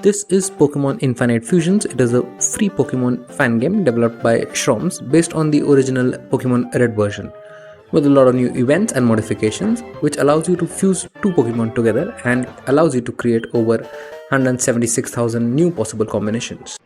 This is Pokémon Infinite Fusions. It is a free Pokémon fan game developed by Shroms based on the original Pokémon Red version, with a lot of new events and modifications, which allows you to fuse two Pokémon together and allows you to create over 176,000 new possible combinations.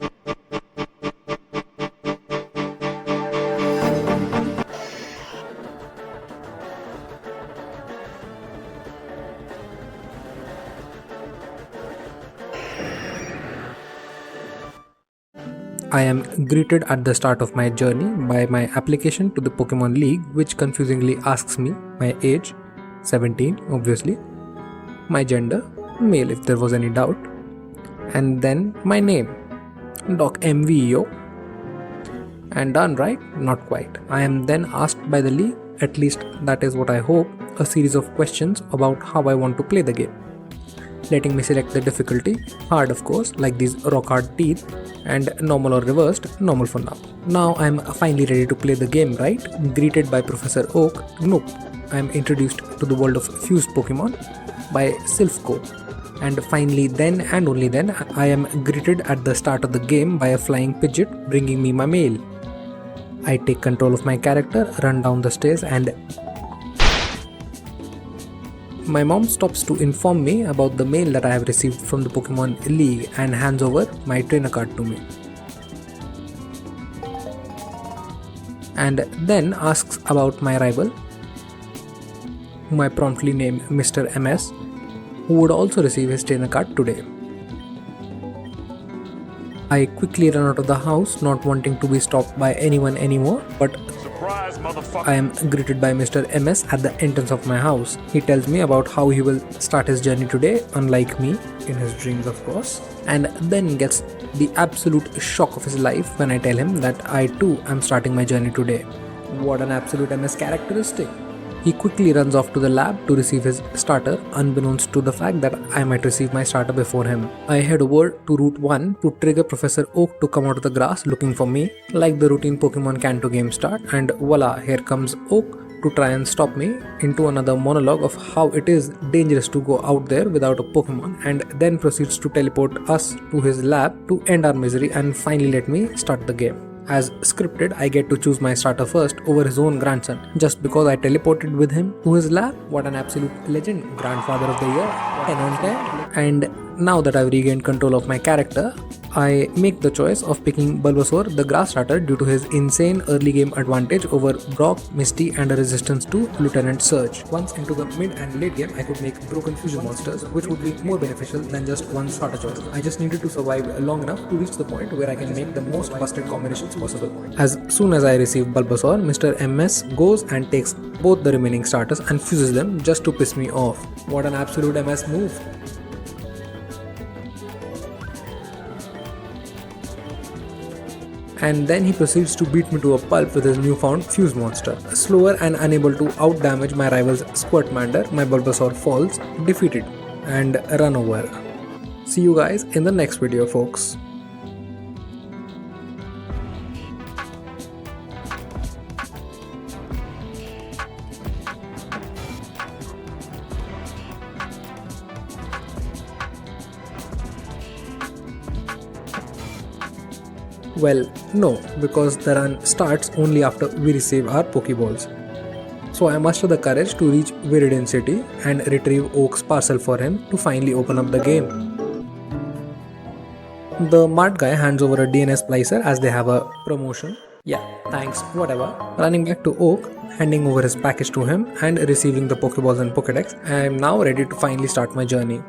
I am greeted at the start of my journey by my application to the Pokemon League, which confusingly asks me my age, 17 obviously, my gender, male if there was any doubt, and then my name, Doc MVEO. And done, right? Not quite. I am then asked by the league, at least that is what I hope, a series of questions about how I want to play the game, letting me select the difficulty, hard of course, like these rock hard teeth, and normal or reversed, normal for now. Now I am finally ready to play the game, right? Greeted by Professor Oak, nope. I am introduced to the world of fused Pokemon by Silphco. And finally then and only then I am greeted at the start of the game by a flying Pidgeot bringing me my mail. I take control of my character, run down the stairs, and my mom stops to inform me about the mail that I have received from the Pokemon League and hands over my trainer card to me. And then asks about my rival, whom I promptly name Mr. MS, who would also receive his trainer card today. I quickly run out of the house, not wanting to be stopped by anyone anymore, but I am greeted by Mr. MS at the entrance of my house. He tells me about how he will start his journey today, unlike me, in his dreams of course, and then gets the absolute shock of his life when I tell him that I too am starting my journey today. What an absolute MS characteristic. He quickly runs off to the lab to receive his starter, unbeknownst to the fact that I might receive my starter before him. I head over to Route 1 to trigger Professor Oak to come out of the grass looking for me, like the routine Pokemon Kanto game start, and voila, here comes Oak to try and stop me, into another monologue of how it is dangerous to go out there without a Pokemon, and then proceeds to teleport us to his lab to end our misery and finally let me start the game. As scripted, I get to choose my starter first over his own grandson, just because I teleported with him to his lab. What an absolute legend, grandfather of the year, 10 on 10. And now that I've regained control of my character, I make the choice of picking Bulbasaur, the grass starter, due to his insane early game advantage over Brock, Misty, and a resistance to Lieutenant Surge. Once into the mid and late game, I could make broken fusion monsters, which would be more beneficial than just one starter choice. I just needed to survive long enough to reach the point where I can make the most busted combinations possible. As soon as I receive Bulbasaur, Mr. MS goes and takes both the remaining starters and fuses them just to piss me off. What an absolute MS move. And then he proceeds to beat me to a pulp with his newfound fuse monster. Slower and unable to outdamage my rival's Squirtmander, my Bulbasaur falls, defeated, and run over. See you guys in the next video, folks. Well, no, because the run starts only after we receive our Pokeballs. So I muster the courage to reach Viridian City and retrieve Oak's parcel for him to finally open up the game. The mart guy hands over a DNS splicer as they have a promotion. Yeah, thanks, whatever. Running back to Oak, handing over his package to him and receiving the Pokeballs and Pokedex, I am now ready to finally start my journey.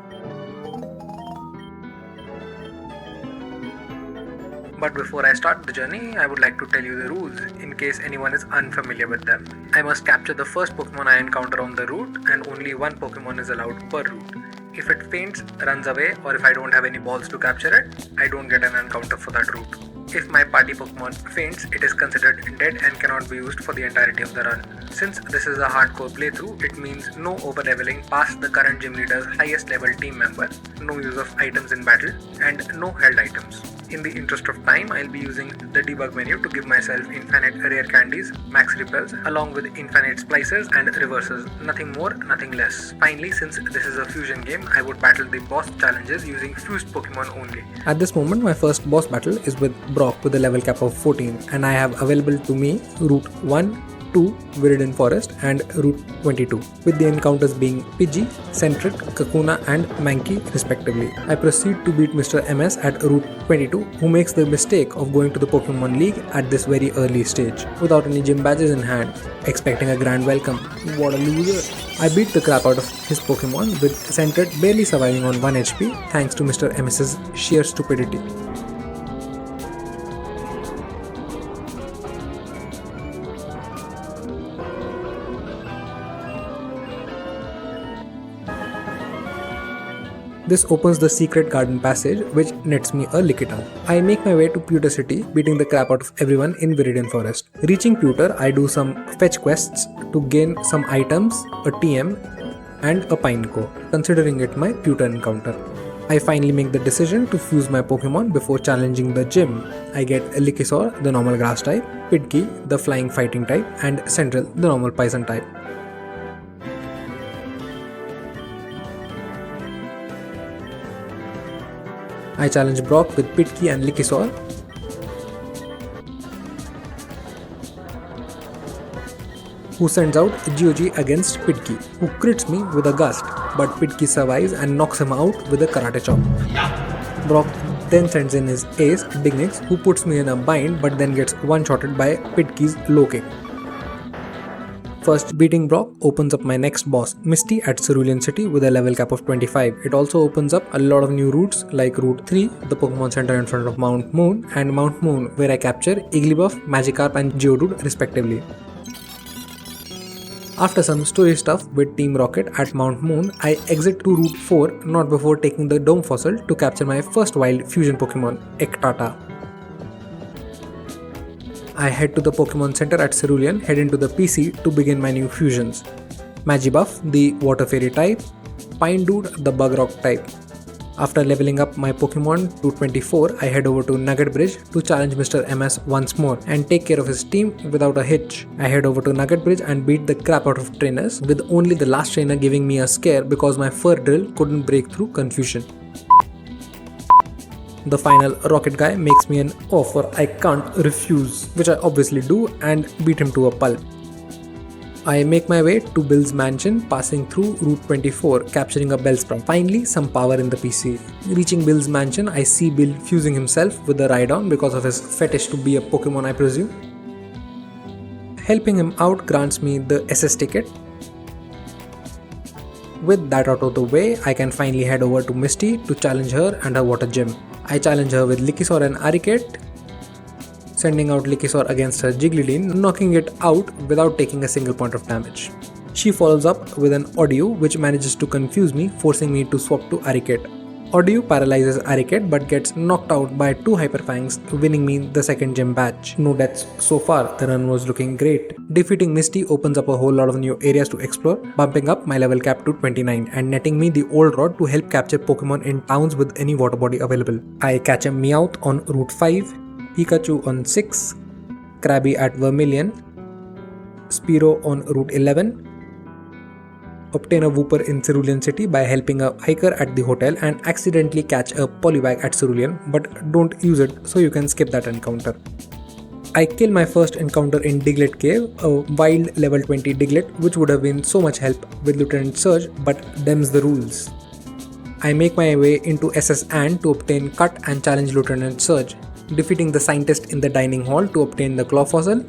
But before I start the journey, I would like to tell you the rules, in case anyone is unfamiliar with them. I must capture the first Pokemon I encounter on the route, and only one Pokemon is allowed per route. If it faints, runs away, or if I don't have any balls to capture it, I don't get an encounter for that route. If my party Pokemon faints, it is considered dead and cannot be used for the entirety of the run. Since this is a hardcore playthrough, it means no over leveling past the current gym leader's highest level team member, no use of items in battle, and no held items. In the interest of time, I'll be using the debug menu to give myself infinite rare candies, max repels, along with infinite splicers and reversers. Nothing more, nothing less. Finally, since this is a fusion game, I would battle the boss challenges using fused Pokemon only. At this moment, my first boss battle is with Brock with a level cap of 14, and I have available to me Route 1, 2, Viridian Forest, and Route 22, with the encounters being Pidgey, Centric, Kakuna, and Mankey respectively. I proceed to beat Mr. MS at Route 22, who makes the mistake of going to the Pokemon League at this very early stage, without any gym badges in hand, expecting a grand welcome. What a loser! I beat the crap out of his Pokemon, with Centric barely surviving on 1 HP thanks to Mr. MS's sheer stupidity. This opens the secret garden passage, which nets me a Lickitung. I make my way to Pewter City, beating the crap out of everyone in Viridian Forest. Reaching Pewter, I do some fetch quests to gain some items, a TM, and a Pineco, considering it my Pewter encounter. I finally make the decision to fuse my Pokemon before challenging the gym. I get Likisaur, the normal grass type, Pidgey, the flying fighting type, and Central, the normal poison type. I challenge Brock with Pidgey and Likisaur. Who sends out GOG against Pidgey, who crits me with a gust, but Pidgey survives and knocks him out with a karate chop. Brock then sends in his ace, Dignix, who puts me in a bind but then gets one-shotted by Pidgey's low kick. First, beating Brock opens up my next boss, Misty at Cerulean City with a level cap of 25. It also opens up a lot of new routes like Route 3, the Pokemon Center in front of Mount Moon, and Mount Moon where I capture Igglybuff, Magikarp and Geodude respectively. After some story stuff with Team Rocket at Mount Moon, I exit to Route 4 not before taking the Dome Fossil to capture my first wild fusion Pokemon, Ektata. I head to the Pokemon Center at Cerulean, head into the PC to begin my new fusions. Magibuff, the Water Fairy type, Pinedude, the Bug Rock type. After leveling up my Pokemon to 24, I head over to Nugget Bridge to challenge Mr. MS once more and take care of his team without a hitch. I head over to Nugget Bridge and beat the crap out of trainers, with only the last trainer giving me a scare because my fur drill couldn't break through confusion. The final rocket guy makes me an offer I can't refuse, which I obviously do and beat him to a pulp. I make my way to Bill's mansion, passing through Route 24, capturing a Bellsprout. Finally, some power in the PC. Reaching Bill's mansion, I see Bill fusing himself with the Rhydon because of his fetish to be a Pokemon, I presume. Helping him out grants me the SS ticket. With that out of the way, I can finally head over to Misty to challenge her and her water gym. I challenge her with Likisaur and Ariket, sending out Likisaur against her Jigglypuff, knocking it out without taking a single point of damage. She follows up with an Audio which manages to confuse me, forcing me to swap to Ariket. Audio paralyzes Ariket but gets knocked out by 2 Hyper Fangs, winning me the second gym badge. No deaths so far, the run was looking great. Defeating Misty opens up a whole lot of new areas to explore, bumping up my level cap to 29 and netting me the old rod to help capture Pokemon in towns with any water body available. I catch a Meowth on Route 5, Pikachu on 6, Krabby at Vermilion, Spearow on Route 11, obtain a Wooper in Cerulean City by helping a hiker at the hotel and accidentally catch a Poliwag at Cerulean, but don't use it so you can skip that encounter. I kill my first encounter in Diglett Cave, a wild level 20 Diglett which would have been so much help with Lieutenant Surge but dems the rules. I make my way into SS Ant to obtain Cut and challenge Lieutenant Surge, defeating the scientist in the dining hall to obtain the Claw Fossil,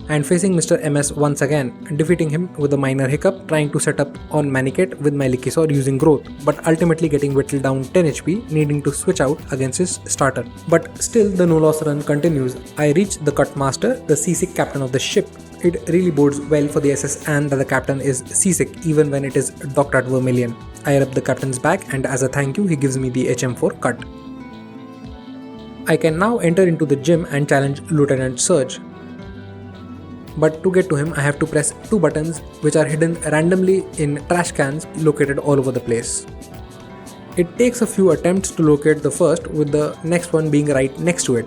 and facing Mr. MS once again, defeating him with a minor hiccup, trying to set up on Maniket with my Likisaur using Growth, but ultimately getting whittled down 10 HP, needing to switch out against his starter. But still the no loss run continues. I reach the Cut Master, the seasick captain of the ship. It really bodes well for the SS and that the captain is seasick even when it is docked at Vermilion. I rub the captain's back and as a thank you he gives me the HM4 Cut. I can now enter into the gym and challenge Lieutenant Surge. But to get to him I have to press 2 buttons which are hidden randomly in trash cans located all over the place. It takes a few attempts to locate the first, with the next one being right next to it.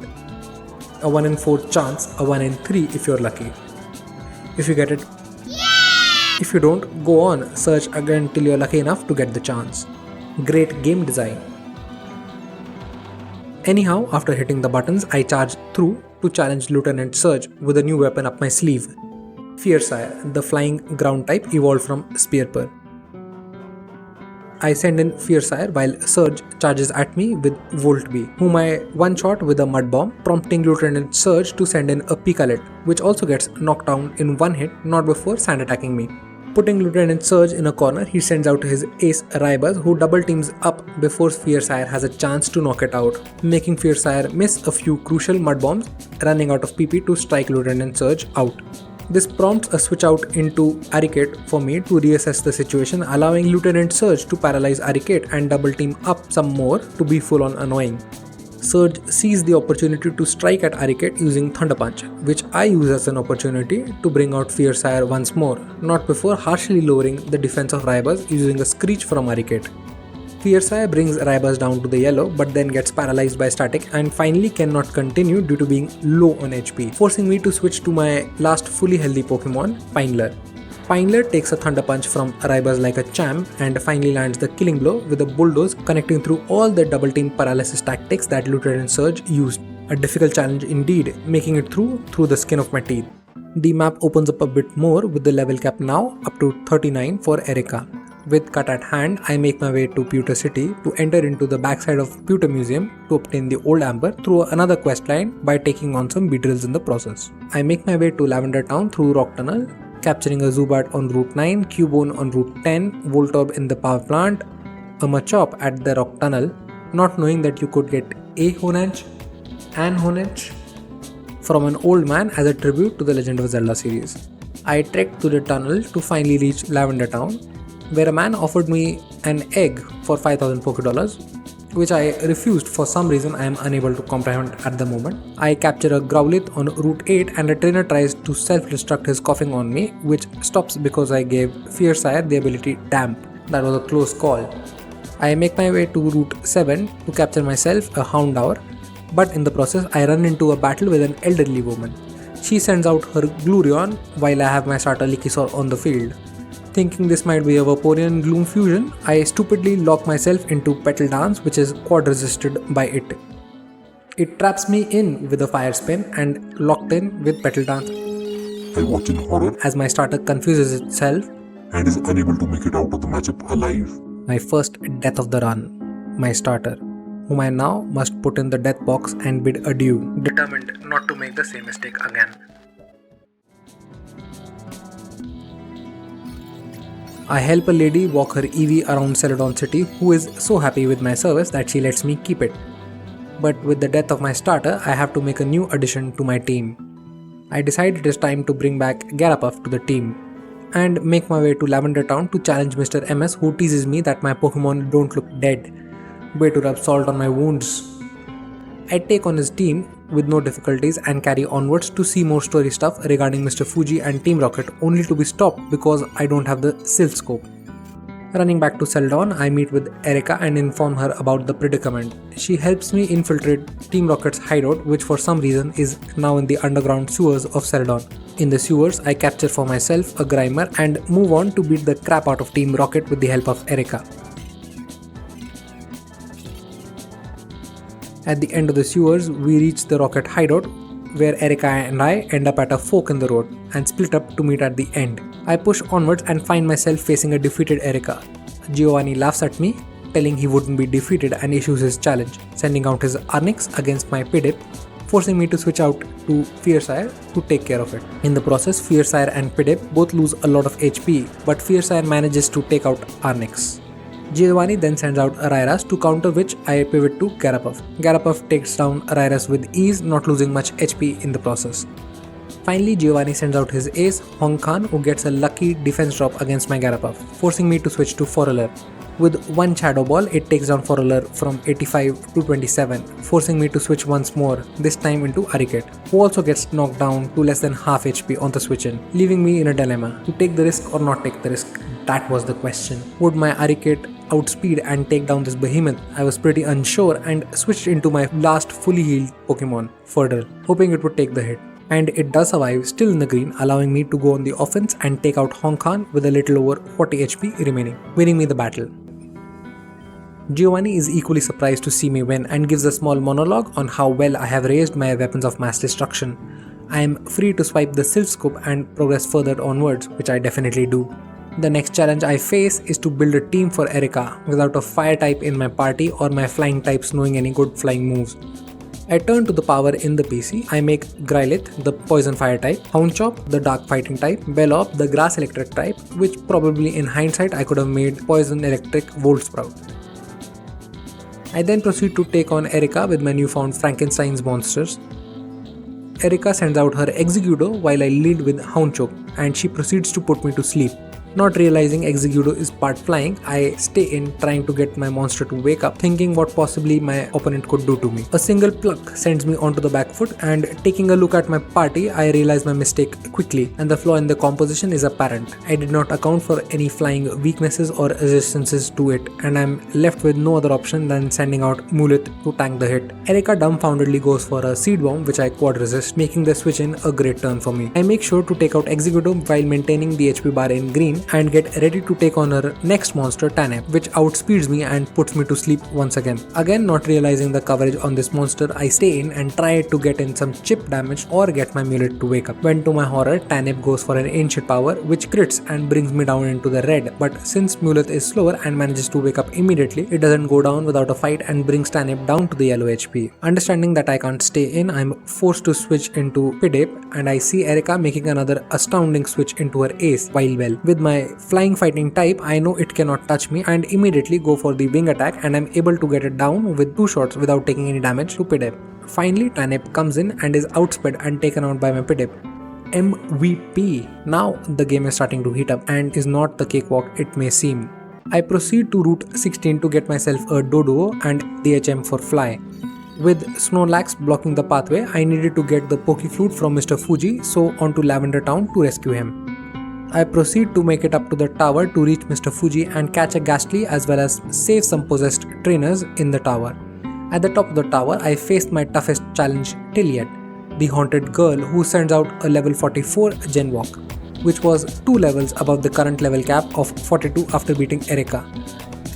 A 1 in 4 chance, a 1 in 3 if you're lucky. If you get it, if you don't, go on, search again till you're lucky enough to get the chance. Great game design. Anyhow, after hitting the buttons, I charge through to challenge Lieutenant Surge with a new weapon up my sleeve. Fiersire, the flying ground type evolved from Spearper. I send in Fiersire while Surge charges at me with Volt Bee, whom I one-shot with a Mud Bomb, prompting Lieutenant Surge to send in a Pikalet, which also gets knocked down in one hit, not before sand attacking me. Putting Lieutenant Surge in a corner, he sends out his ace Rybuzz, who double teams up before Fiersire has a chance to knock it out, making Fiersire miss a few crucial Mud Bombs, running out of PP to strike Lieutenant Surge out. This prompts a switch out into Aricate for me to reassess the situation, allowing Lieutenant Surge to paralyze Aricate and double team up some more to be full on annoying. Surge sees the opportunity to strike at Aricate using Thunder Punch, which I use as an opportunity to bring out Fiersire once more, not before harshly lowering the defense of Rybuzz using a Screech from Aricate. Fiersire brings Rybuzz down to the yellow, but then gets paralyzed by static and finally cannot continue due to being low on HP, forcing me to switch to my last fully healthy Pokemon, Pineler. Pineler takes a Thunder Punch from Rybuzz like a champ and finally lands the killing blow with a bulldoze connecting through all the double team paralysis tactics that Lieutenant Surge used. A difficult challenge indeed, making it through the skin of my teeth. The map opens up a bit more with the level cap now up to 39 for Erika. With cut at hand, I make my way to Pewter City to enter into the backside of Pewter Museum to obtain the old amber through another questline by taking on some Beedrills in the process. I make my way to Lavender Town through Rock Tunnel, capturing a Zubat on Route 9, Cubone on Route 10, Voltorb in the power plant, a Machop at the Rock Tunnel, not knowing that you could get a Honedge and Honedge from an old man as a tribute to the Legend of Zelda series. I trekked to the tunnel to finally reach Lavender Town, where a man offered me an egg for 5000 Pokédollars, which I refused for some reason I am unable to comprehend at the moment. I capture a Growlithe on Route 8 and a trainer tries to self-destruct his coughing on me, which stops because I gave Fiersire the ability Damp. That was a close call. I make my way to Route 7 to capture myself a Houndour, but in the process I run into a battle with an elderly woman. She sends out her Glurion while I have my starter Likisaur on the field. Thinking this might be a Vaporeon Gloom fusion, I stupidly lock myself into Petal Dance, which is quad resisted by it. It traps me in with a Fire Spin and locked in with Petal Dance. I watch in horror as my starter confuses itself and is unable to make it out of the matchup alive. My first death of the run, my starter, whom I now must put in the death box and bid adieu, determined not to make the same mistake again. I help a lady walk her EV around Celadon City, who is so happy with my service that she lets me keep it. But with the death of my starter, I have to make a new addition to my team. I decide it is time to bring back Garapuff to the team and make my way to Lavender Town to challenge Mr. MS, who teases me that my Pokemon don't look dead. Way to rub salt on my wounds. I take on his team with no difficulties and carry onwards to see more story stuff regarding Mr. Fuji and Team Rocket, only to be stopped because I don't have the Silph Scope. Running back to Celadon, I meet with Erika and inform her about the predicament. She helps me infiltrate Team Rocket's hideout, which for some reason is now in the underground sewers of Celadon. In the sewers, I capture for myself a Grimer and move on to beat the crap out of Team Rocket with the help of Erika. At the end of the sewers, we reach the Rocket hideout, where Erika and I end up at a fork in the road and split up to meet at the end. I push onwards and find myself facing a defeated Erika. Giovanni laughs at me, telling he wouldn't be defeated and issues his challenge, sending out his Arnix against my Pidip, forcing me to switch out to Fiersire to take care of it. In the process, Fiersire and Pidip both lose a lot of HP, but Fiersire manages to take out Arnix. Giovanni then sends out Ariras, to counter which I pivot to Garapuff. Garapuff takes down Ariras with ease, not losing much HP in the process. Finally, Giovanni sends out his ace, Hong Khan, who gets a lucky defense drop against my Garapuff, forcing me to switch to Foreller. With one Shadow Ball, it takes down Foreller from 85 to 27, forcing me to switch once more, this time into Aricate, who also gets knocked down to less than half HP on the switch in, leaving me in a dilemma to take the risk or not take the risk. That was the question. Would my Aricate outspeed and take down this behemoth? I was pretty unsure and switched into my last fully healed Pokemon, Furdle, hoping it would take the hit. And it does survive, still in the green, allowing me to go on the offense and take out Honkan with a little over 40 HP remaining, winning me the battle. Giovanni is equally surprised to see me win and gives a small monologue on how well I have raised my weapons of mass destruction. I am free to swipe the Silph Scope and progress further onwards, which I definitely do. The next challenge I face is to build a team for Erika without a fire type in my party or my flying types knowing any good flying moves. I turn to the power in the PC. I make Grylith, the poison fire type, Houndchop, the dark fighting type, Bellop, the grass electric type, which probably in hindsight I could have made poison electric Voltsprout. I then proceed to take on Erika with my newfound Frankenstein's monsters. Erika sends out her Execudo while I lead with Houndchop, and she proceeds to put me to sleep. Not realizing Execudo is part flying, I stay in trying to get my monster to wake up, thinking what possibly my opponent could do to me. A single pluck sends me onto the back foot, and taking a look at my party, I realize my mistake quickly and the flaw in the composition is apparent. I did not account for any flying weaknesses or resistances to it, and I'm left with no other option than sending out Mulet to tank the hit. Erika dumbfoundedly goes for a Seed Bomb, which I quad resist, making the switch in a great turn for me. I make sure to take out Execudo while maintaining the HP bar in green and get ready to take on her next monster, Tanep, which outspeeds me and puts me to sleep once again. Again, not realizing the coverage on this monster, I stay in and try to get in some chip damage or get my Mulet to wake up. When to my horror, Tanep goes for an ancient power which crits and brings me down into the red, but since Mulet is slower and manages to wake up immediately, it doesn't go down without a fight and brings Tanep down to the yellow HP. Understanding that I can't stay in, I'm forced to switch into Pidape, and I see Erika making another astounding switch into her ace while well. With my flying fighting type, I know it cannot touch me and immediately go for the wing attack, and I'm able to get it down with 2 shots without taking any damage to Pidape. Finally, Tanep comes in and is outsped and taken out by my Pidape. MVP! Now the game is starting to heat up and is not the cakewalk it may seem. I proceed to Route 16 to get myself a Doduo and DHM for Fly. With Snorlax blocking the pathway, I needed to get the Pokeflute from Mr. Fuji, so onto Lavender Town to rescue him. I proceed to make it up to the tower to reach Mr. Fuji and catch a Ghastly as well as save some possessed trainers in the tower. At the top of the tower, I faced my toughest challenge till yet, the haunted girl who sends out a level 44 Gen Walk, which was 2 levels above the current level cap of 42 after beating Erika.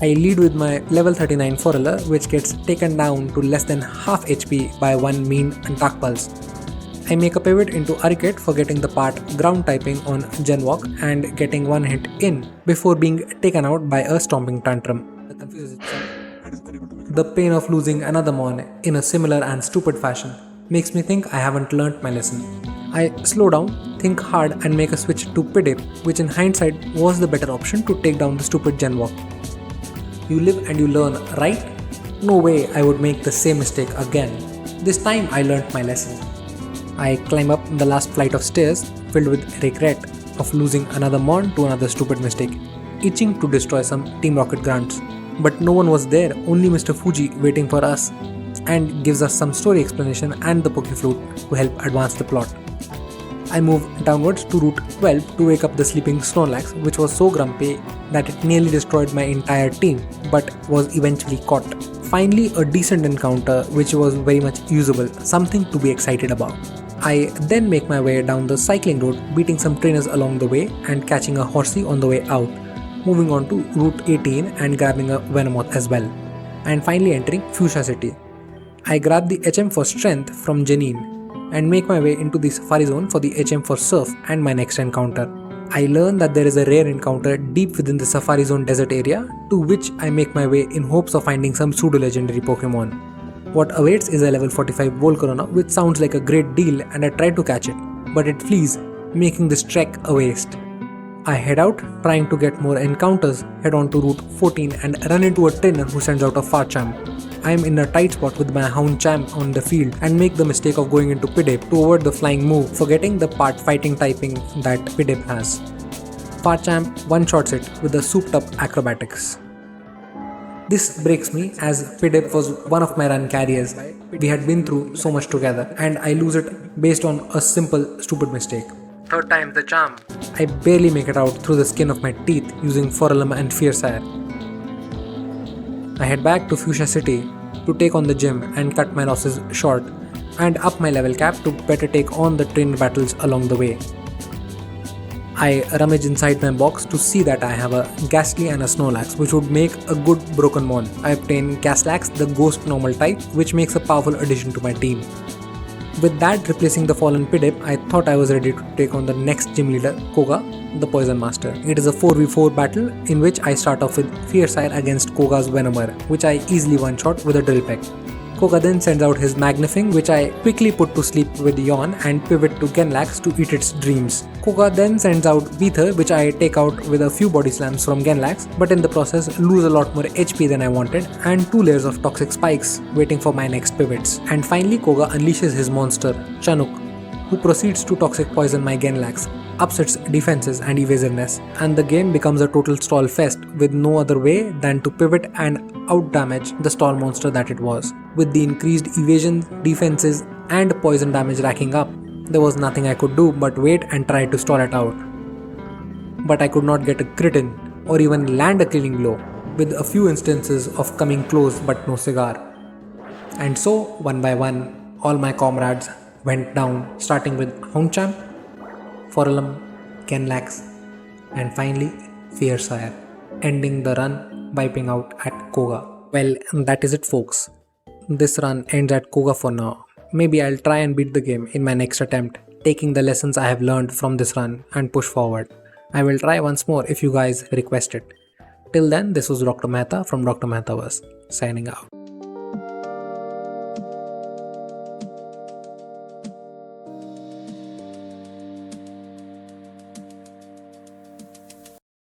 I lead with my level 39 Forella, which gets taken down to less than half HP by one mean and Dark Pulse. I make a pivot into Aricate for getting the part ground typing on Gen Walk and getting one hit in before being taken out by a Stomping Tantrum. The pain of losing another Mon in a similar and stupid fashion makes me think I haven't learnt my lesson. I slow down, think hard and make a switch to Pidape, which in hindsight was the better option to take down the stupid Gen Walk. You live and you learn, right? No way I would make the same mistake again. This time I learnt my lesson. I climb up the last flight of stairs filled with regret of losing another Mon to another stupid mistake, itching to destroy some Team Rocket grants. But no one was there, only Mr. Fuji waiting for us, and gives us some story explanation and the Pokeflute to help advance the plot. I move downwards to Route 12 to wake up the sleeping Snorlax, which was so grumpy that it nearly destroyed my entire team, but was eventually caught. Finally, a decent encounter which was very much usable, something to be excited about. I then make my way down the cycling road, beating some trainers along the way and catching a Horsey on the way out, moving on to Route 18 and grabbing a Venomoth as well, and finally entering Fuchsia City. I grab the HM for Strength from Janine and make my way into the Safari Zone for the HM for Surf and my next encounter. I learn that there is a rare encounter deep within the Safari Zone desert area, to which I make my way in hopes of finding some pseudo-legendary Pokemon. What awaits is a level 45 Volcarona, which sounds like a great deal, and I try to catch it, but it flees, making this trek a waste. I head out, trying to get more encounters, head on to Route 14 and run into a trainer who sends out a Farchamp. I am in a tight spot with my Houndchamp on the field and make the mistake of going into Pidape to avoid the flying move, forgetting the part fighting typing that Pidape has. Farchamp one-shots it with the souped up acrobatics. This breaks me as Pidape was one of my run carriers. We had been through so much together and I lose it based on a simple stupid mistake. Third time's the charm. I barely make it out through the skin of my teeth using Forlum and Fiercire. I head back to Fuchsia City to take on the gym and cut my losses short and up my level cap to better take on the trainer battles along the way. I rummage inside my box to see that I have a Ghastly and a Snorlax, which would make a good broken mon. I obtain Caslax, the ghost normal type, which makes a powerful addition to my team. With that replacing the fallen Pidip, I thought I was ready to take on the next gym leader, Koga, the Poison Master. It is a 4v4 battle in which I start off with Fiercire against Koga's Venomer, which I easily one-shot with a Drill Peck. Koga then sends out his Magnifying, which I quickly put to sleep with Yawn and pivot to Genlax to eat its dreams. Koga then sends out Beether, which I take out with a few body slams from Genlax, but in the process lose a lot more HP than I wanted and 2 layers of toxic spikes waiting for my next pivots. And finally Koga unleashes his monster, Chanuk, who proceeds to toxic poison my Genlax, upsets defenses and evasiveness, and the game becomes a total stall fest with no other way than to pivot and out-damage the stall monster that it was. With the increased evasion, defenses and poison damage racking up, there was nothing I could do but wait and try to stall it out. But I could not get a crit in or even land a killing blow, with a few instances of coming close but no cigar. And so, one by one, all my comrades went down, starting with Hongchamp, Forlum, Genlax, and finally Fiercire, ending the run wiping out at Koga. Well, that is it folks. This run ends at Koga for now. Maybe I'll try and beat the game in my next attempt, taking the lessons I have learned from this run and push forward. I will try once more if you guys request it. Till then, this was Dr. Mehta from Dr. Mehtaverse, signing out.